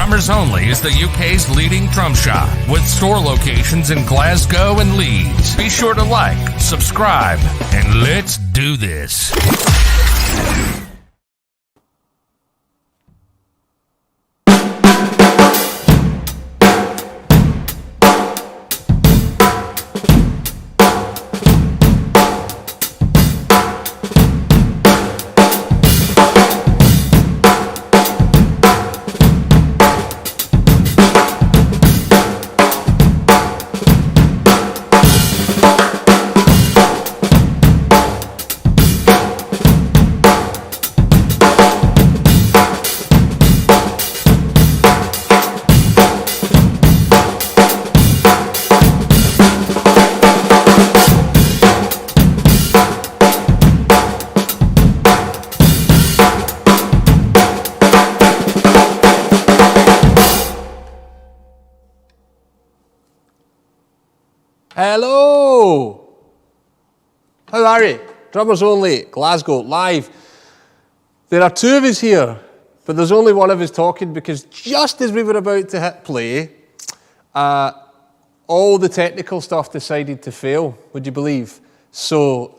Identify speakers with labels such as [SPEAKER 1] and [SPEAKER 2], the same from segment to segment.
[SPEAKER 1] Drummers Only is the UK's leading drum shop with store locations in Glasgow and Leeds. Be sure to like, subscribe, and let's do this.
[SPEAKER 2] Hello! How are you? Drummers Only, Glasgow, live. There are two of us here, but there's only one of us talking because just as we were about to hit play, all the technical stuff decided to fail, would you believe? So,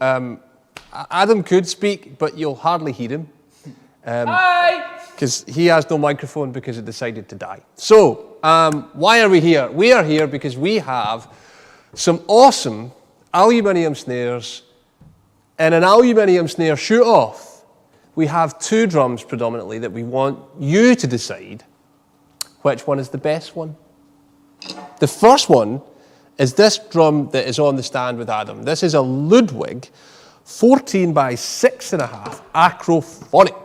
[SPEAKER 2] Adam could speak, but you'll hardly hear him.
[SPEAKER 3] Hi!
[SPEAKER 2] Because he has no microphone because it decided to die. So, why are we here? We are here because we have some awesome aluminium snares and an aluminium snare shoot-off. We have two drums predominantly that we want you to decide which one is the best one. The first one is this drum that is on the stand with Adam. This is a Ludwig 14 by 6.5 Acrophonic.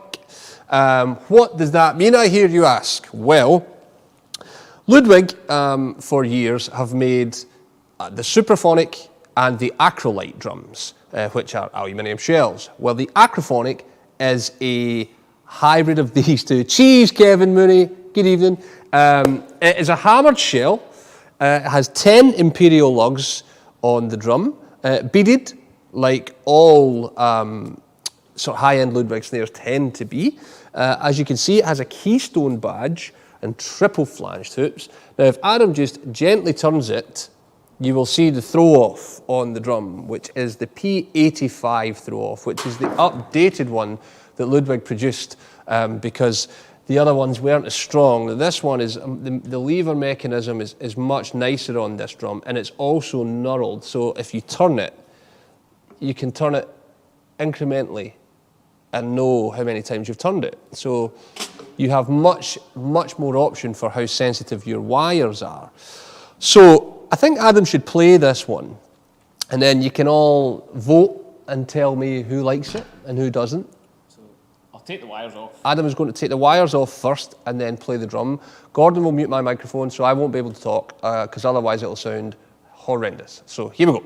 [SPEAKER 2] What does that mean, I hear you ask? Well, Ludwig for years have made the Superphonic and the Acrolite drums, which are aluminium shells. Well, the Acrophonic is a hybrid of these two. Cheese, Kevin Mooney, good evening. It is a hammered shell. It has 10 imperial lugs on the drum, beaded like all sort of high-end Ludwig snares tend to be. As you can see, it has a keystone badge and triple flanged hoops. Now, if Adam just gently turns it, you will see the throw-off on the drum, which is the P85 throw-off, which is the updated one that Ludwig produced because the other ones weren't as strong. This one is, the lever mechanism is much nicer on this drum, and it's also knurled. So if you turn it, you can turn it incrementally and know how many times you've turned it. So you have much more option for how sensitive your wires are. So I think Adam should play this one, and then you can all vote and tell me who likes it and who doesn't.
[SPEAKER 3] So I'll take the wires off.
[SPEAKER 2] Adam is going to take the wires off first and then play the drum. Gordon will mute my microphone so I won't be able to talk because otherwise it'll sound horrendous. So here we go.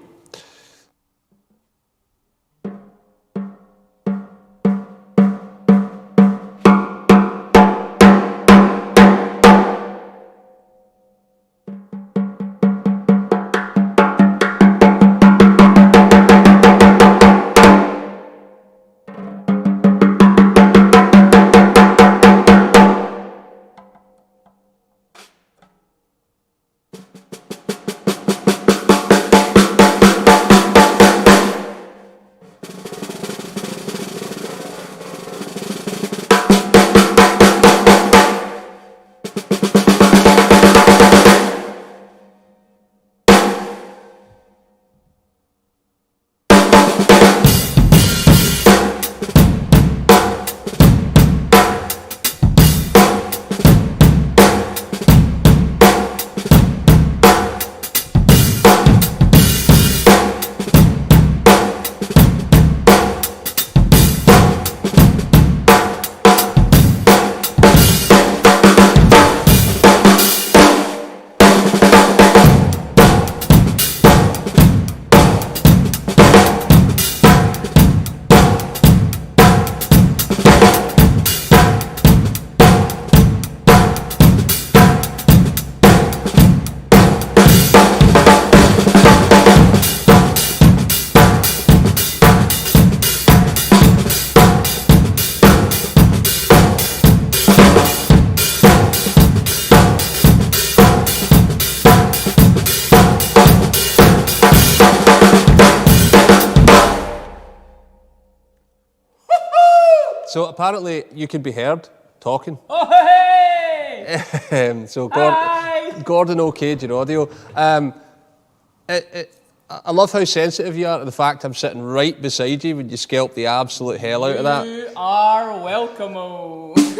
[SPEAKER 2] So apparently you can be heard talking.
[SPEAKER 3] Oh, hey!
[SPEAKER 2] So
[SPEAKER 3] Hi!
[SPEAKER 2] Gordon okayed your audio. I love how sensitive you are to the fact I'm sitting right beside you when you scalp the absolute hell out of that.
[SPEAKER 3] You are welcome.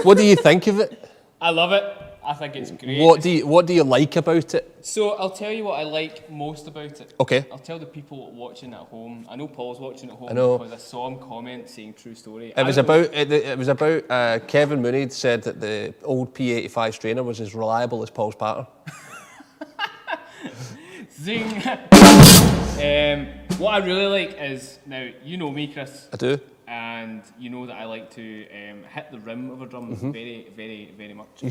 [SPEAKER 2] What do you think of it?
[SPEAKER 3] I love it. I think it's great.
[SPEAKER 2] What do you like about it?
[SPEAKER 3] So I'll tell you what I like most about it.
[SPEAKER 2] Okay.
[SPEAKER 3] I'll tell the people watching at home. I know Paul's watching at home.
[SPEAKER 2] I know.
[SPEAKER 3] Because I saw him comment saying true story.
[SPEAKER 2] It was about Kevin Mooney said that the old P85 strainer was as reliable as Paul's pattern.
[SPEAKER 3] Zing. What I really like is, now you know me, Chris.
[SPEAKER 2] I do.
[SPEAKER 3] And you know that I like to hit the rim of a drum very, very, very much.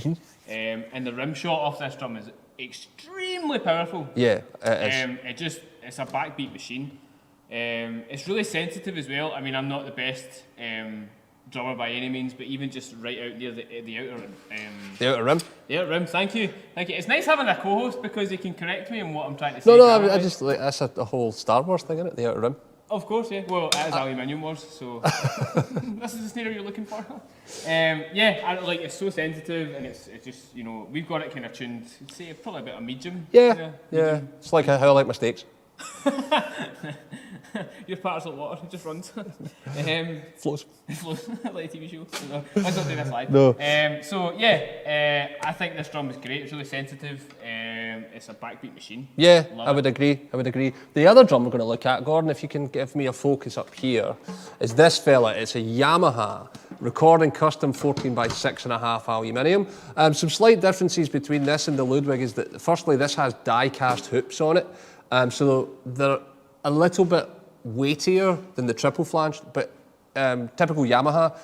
[SPEAKER 3] And the rim shot off this drum is extremely powerful.
[SPEAKER 2] Yeah, it is.
[SPEAKER 3] It's a backbeat machine. It's really sensitive as well. I mean, I'm not the best drummer by any means, but even just right out near the outer
[SPEAKER 2] The outer rim.
[SPEAKER 3] The outer rim. Thank you. It's nice having a co-host because he can correct me on what I'm trying to say.
[SPEAKER 2] No, I just like that's a whole Star Wars thing, isn't it? The outer rim.
[SPEAKER 3] Of course, yeah. Well, it is Aluminium Wars, so this is the snare you're looking for. It's so sensitive, and it's just, you know, we've got it kind of tuned. Say probably about a medium.
[SPEAKER 2] Yeah. It's like how I like my steaks.
[SPEAKER 3] Your parts like water, it just runs.
[SPEAKER 2] Flows.
[SPEAKER 3] Flows like a TV show. No, let's not do this live.
[SPEAKER 2] No.
[SPEAKER 3] I think this drum is great. It's really sensitive. It's a backbeat machine.
[SPEAKER 2] Yeah,
[SPEAKER 3] Love
[SPEAKER 2] I would agree. The other drum we're going to look at, Gordon, if you can give me a focus up here, is this fella. It's a Yamaha Recording Custom 14 by 6.5 aluminium. Some slight differences between this and the Ludwig is that, firstly, this has die-cast hoops on it, so they're a little bit weightier than the triple flange, but typical Yamaha,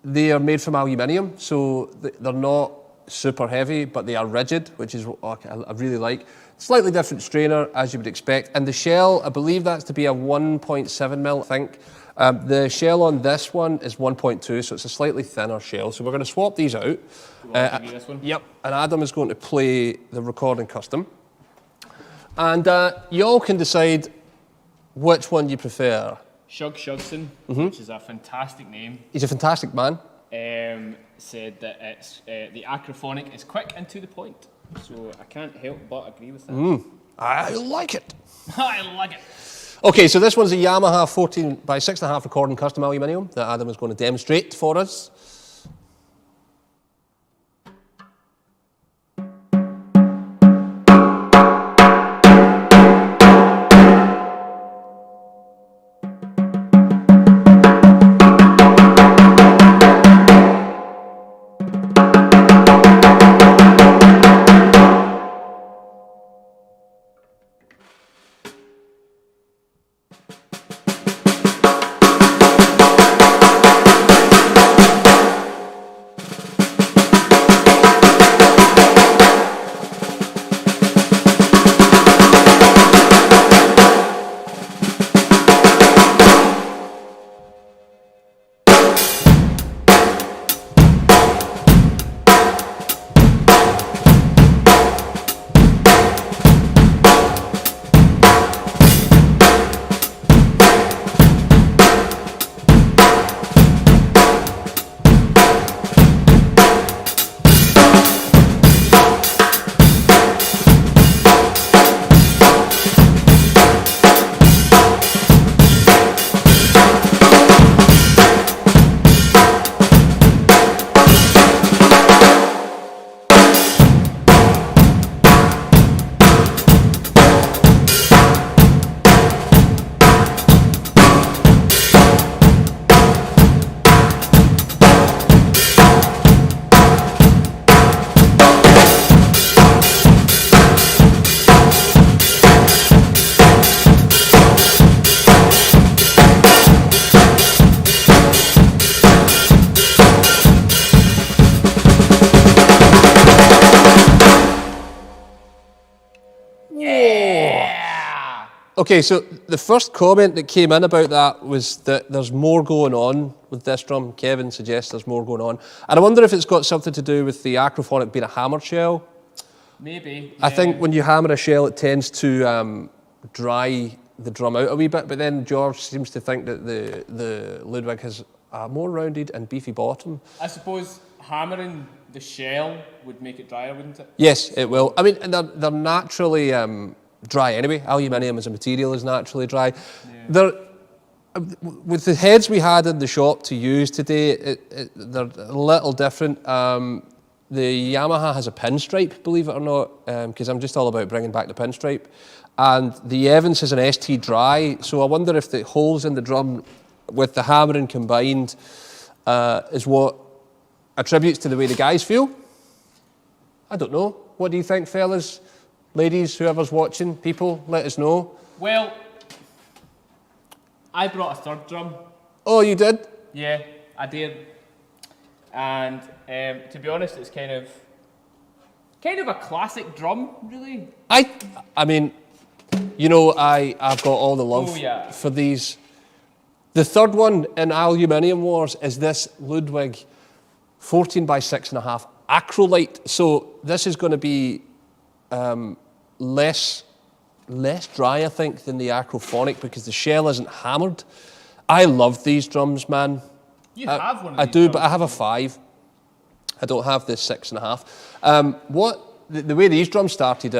[SPEAKER 2] they are made from aluminium, so they're not super heavy, but they are rigid, which is what I really like. Slightly different strainer, as you would expect, and the shell, I believe that's to be a 1.7mm, I think. The shell on this one is 1.2, so it's a slightly thinner shell. So we're going to swap these out.
[SPEAKER 3] You want to give me this one?
[SPEAKER 2] Yep, and Adam is going to play the Recording Custom. And you all can decide which one you prefer.
[SPEAKER 3] Shug Shugson, which is a fantastic name.
[SPEAKER 2] He's a fantastic man.
[SPEAKER 3] Said that it's the Acrophonic is quick and to the point. So I can't help but agree with that.
[SPEAKER 2] I like it.
[SPEAKER 3] I like it.
[SPEAKER 2] Okay, so this one's a Yamaha 14 by 6.5 Recording Custom aluminium that Adam is going to demonstrate for us. Okay, so the first comment that came in about that was that there's more going on with this drum. Kevin suggests there's more going on. And I wonder if it's got something to do with the Acrophonic being a hammered shell.
[SPEAKER 3] Maybe.
[SPEAKER 2] I think when you hammer a shell, it tends to dry the drum out a wee bit, but then George seems to think that the Ludwig has a more rounded and beefy bottom.
[SPEAKER 3] I suppose hammering the shell would make it drier, wouldn't it?
[SPEAKER 2] Yes, it will. I mean, they're naturally dry anyway. Aluminium as a material is naturally dry. Yeah. With the heads we had in the shop to use today, they're a little different. The Yamaha has a pinstripe, believe it or not, because I'm just all about bringing back the pinstripe. And the Evans has an ST dry, so I wonder if the holes in the drum with the hammering combined is what attributes to the way the guys feel. I don't know. What do you think, fellas? Ladies, whoever's watching, people, let us know.
[SPEAKER 3] Well, I brought a third drum.
[SPEAKER 2] Oh, you did?
[SPEAKER 3] Yeah, I did. And to be honest, it's kind of a classic drum, really.
[SPEAKER 2] I mean, you know, I've got all the love for these. The third one in Aluminium Wars is this Ludwig 14 by 6.5 Acrolite. So this is going to be less dry, I think, than the Acrophonic because the shell isn't hammered. I love these drums, man.
[SPEAKER 3] You have one of these
[SPEAKER 2] I do,
[SPEAKER 3] drums.
[SPEAKER 2] but I have a 5. I don't have this 6.5. The way these drums started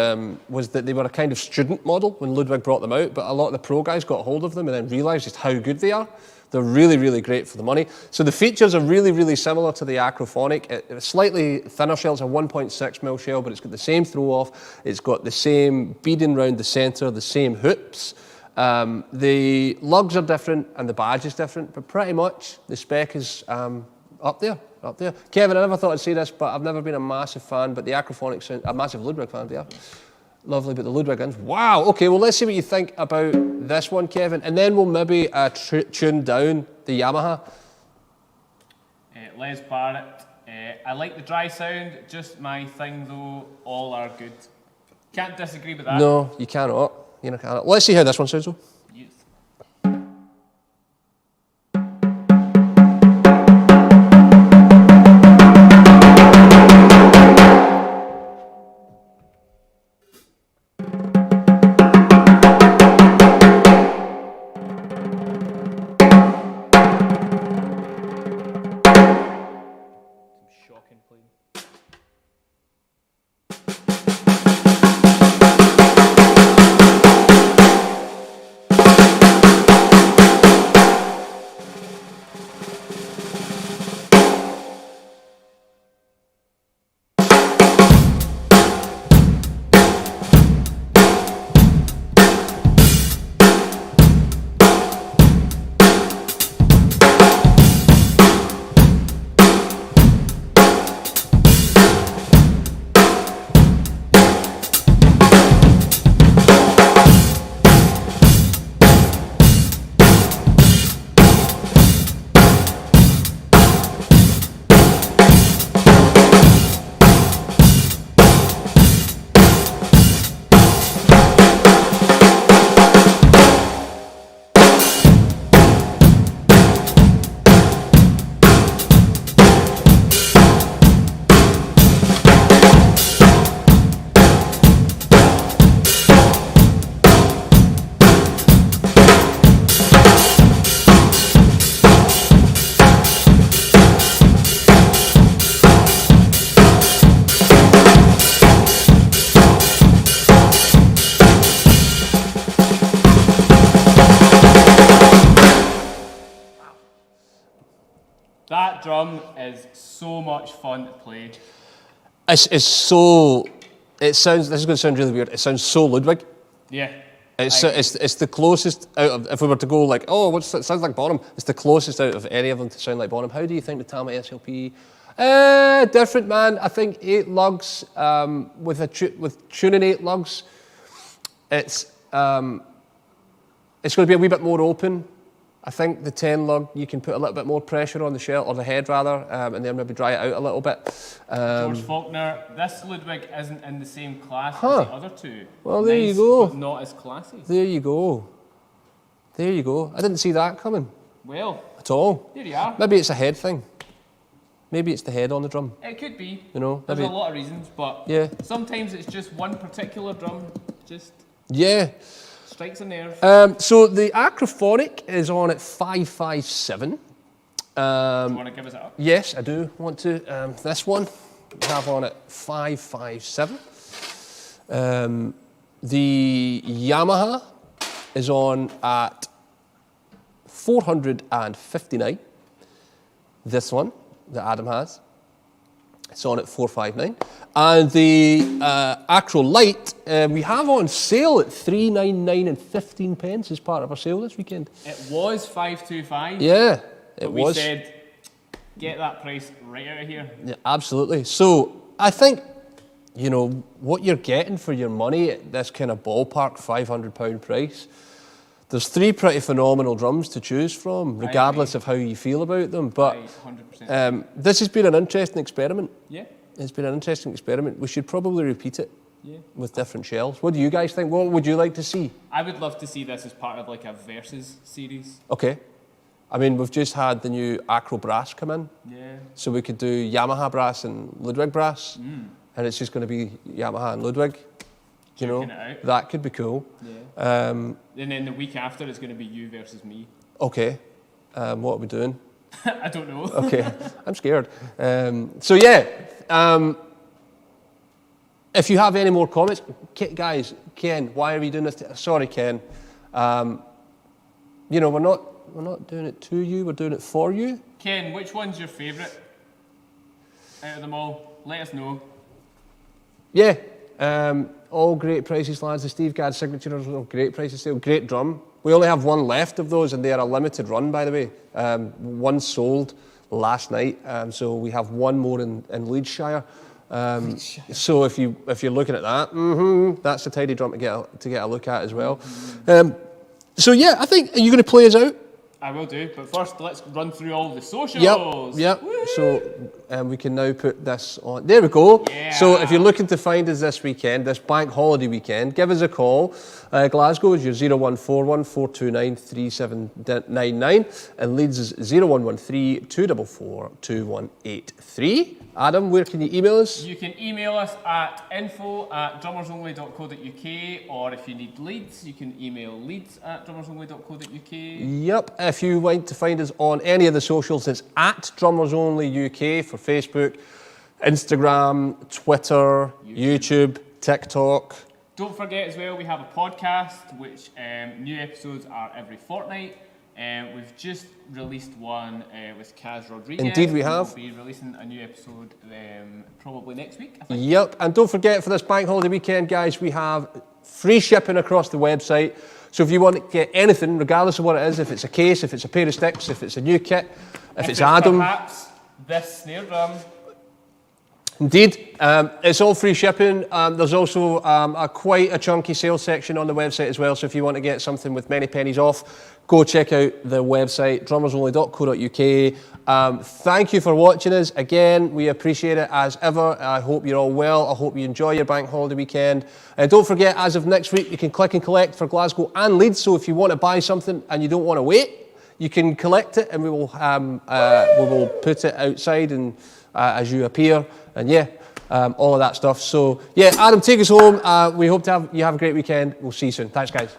[SPEAKER 2] was that they were a kind of student model when Ludwig brought them out, but a lot of the pro guys got hold of them and then realised just how good they are. They're really, really great for the money. So the features are really, really similar to the Acrophonic. It's slightly thinner shell, it's a 1.6mm shell, but it's got the same throw-off. It's got the same beading around the centre, the same hoops. The lugs are different and the badge is different, but pretty much the spec is up there. Kevin, I never thought I'd say this, but I've never been a massive fan, but the Acrophonic sound, a massive Ludwig fan, yeah. Lovely, but the Ludwig ends. Wow, okay, well, let's see what you think about this one, Kevin, and then we'll maybe tune down the Yamaha.
[SPEAKER 3] Les Barrett. I like the dry sound, just my thing though, all are good. Can't disagree with that.
[SPEAKER 2] No, you cannot. You know, cannot. Let's see how this one sounds though.
[SPEAKER 3] Yes. Shocking playing. That drum is so much fun to play.
[SPEAKER 2] It's so. It sounds. This is going to sound really weird. It sounds so Ludwig.
[SPEAKER 3] Yeah.
[SPEAKER 2] It's the closest out of. If we were to go like, oh, it sounds like Bonham. It's the closest out of any of them to sound like Bonham. How do you think the Tama SLP? Different, man. I think 8 lugs with tuning 8 lugs. It's going to be a wee bit more open. I think the 10 lug, you can put a little bit more pressure on the shell, or the head rather, and then maybe dry it out a little bit.
[SPEAKER 3] George Faulkner, this Ludwig isn't in the same class as the other two.
[SPEAKER 2] Well, there you go.
[SPEAKER 3] But not as classy.
[SPEAKER 2] There you go. There you go. I didn't see that coming.
[SPEAKER 3] Well.
[SPEAKER 2] At all.
[SPEAKER 3] There you are.
[SPEAKER 2] Maybe it's a head thing. Maybe it's the head on the drum.
[SPEAKER 3] It could be.
[SPEAKER 2] You know,
[SPEAKER 3] there's
[SPEAKER 2] maybe.
[SPEAKER 3] A lot of reasons, but
[SPEAKER 2] yeah.
[SPEAKER 3] Sometimes it's just one particular drum, just strikes a nerve.
[SPEAKER 2] So the Acrophonic is on at 557.
[SPEAKER 3] Do you want to give us it up?
[SPEAKER 2] Yes, I do want to. This one we have on at 557. The Yamaha is on at 459. This one that Adam has, it's on at 459. And the Acrolite we have on sale at 399 and 15 pence as part of our sale this weekend.
[SPEAKER 3] It was 525.
[SPEAKER 2] Yeah, it
[SPEAKER 3] we
[SPEAKER 2] was.
[SPEAKER 3] said, get that price right out of here.
[SPEAKER 2] Yeah, absolutely. So I think, you know, what you're getting for your money at this kind of ballpark £500 price, there's 3 pretty phenomenal drums to choose from, regardless of how you feel about them. But
[SPEAKER 3] 100%.
[SPEAKER 2] this has been an interesting experiment.
[SPEAKER 3] Yeah.
[SPEAKER 2] It's been an interesting experiment. We should probably repeat it with different shells. What do you guys think? What would you like to see?
[SPEAKER 3] I would love to see this as part of like a Versus series.
[SPEAKER 2] Okay. I mean, we've just had the new Acro brass come in.
[SPEAKER 3] Yeah.
[SPEAKER 2] So we could do Yamaha brass and Ludwig brass. And it's just going to be Yamaha and Ludwig. You know, that could be cool.
[SPEAKER 3] Yeah. And then the week after it's going to be you versus me.
[SPEAKER 2] Okay. What are we doing?
[SPEAKER 3] I don't know.
[SPEAKER 2] Okay. I'm scared. So yeah. If you have any more comments, guys, Ken, why are we doing this? Sorry, Ken. You know, we're not doing it to you. We're doing it for you.
[SPEAKER 3] Ken, which one's your favourite out of them all? Let us know.
[SPEAKER 2] Yeah. All great prices, lads. The Steve Gadd signatures are all great prices still. Great drum. We only have one left of those, and they are a limited run, by the way. One sold last night, so we have one more in Leedshire. So if you're looking at that, that's a tidy drum to get a look at as well. So yeah, I think, are you going to play us out?
[SPEAKER 3] I will do, but first let's run through all the socials.
[SPEAKER 2] Yep. So we can now put this on. There we go.
[SPEAKER 3] Yeah.
[SPEAKER 2] So if you're looking to find us this weekend, this bank holiday weekend, give us a call. Glasgow is your 0141 429 3799, and Leeds is 0113 244 2183. Adam, where can you email us?
[SPEAKER 3] You can email us at info@drummersonly.co.uk, or if you need leads, you can email leads@drummersonly.co.uk.
[SPEAKER 2] Yep. If you want to find us on any of the socials, it's at Drummers Only UK for Facebook, Instagram, Twitter, YouTube, TikTok.
[SPEAKER 3] Don't forget as well, we have a podcast, which new episodes are every fortnight. We've just released one with Kaz Rodriguez.
[SPEAKER 2] Indeed we have.
[SPEAKER 3] We'll be releasing a new episode probably next week, I think.
[SPEAKER 2] Yep, and don't forget for this bank holiday weekend, guys, we have free shipping across the website. So if you want to get anything, regardless of what it is, if it's a case, if it's a pair of sticks, if it's a new kit, if it's Adam.
[SPEAKER 3] Perhaps this snare drum.
[SPEAKER 2] Indeed, it's all free shipping. There's also quite a chunky sales section on the website as well, so if you want to get something with many pennies off, go check out the website, drummersonly.co.uk. Thank you for watching us. Again, we appreciate it as ever. I hope you're all well. I hope you enjoy your bank holiday weekend. Don't forget, as of next week, you can click and collect for Glasgow and Leeds, so if you want to buy something and you don't want to wait, you can collect it and we will put it outside and as you appear, and yeah, all of that stuff. So yeah, Adam, take us home. We hope you have a great weekend. We'll see you soon. Thanks, guys.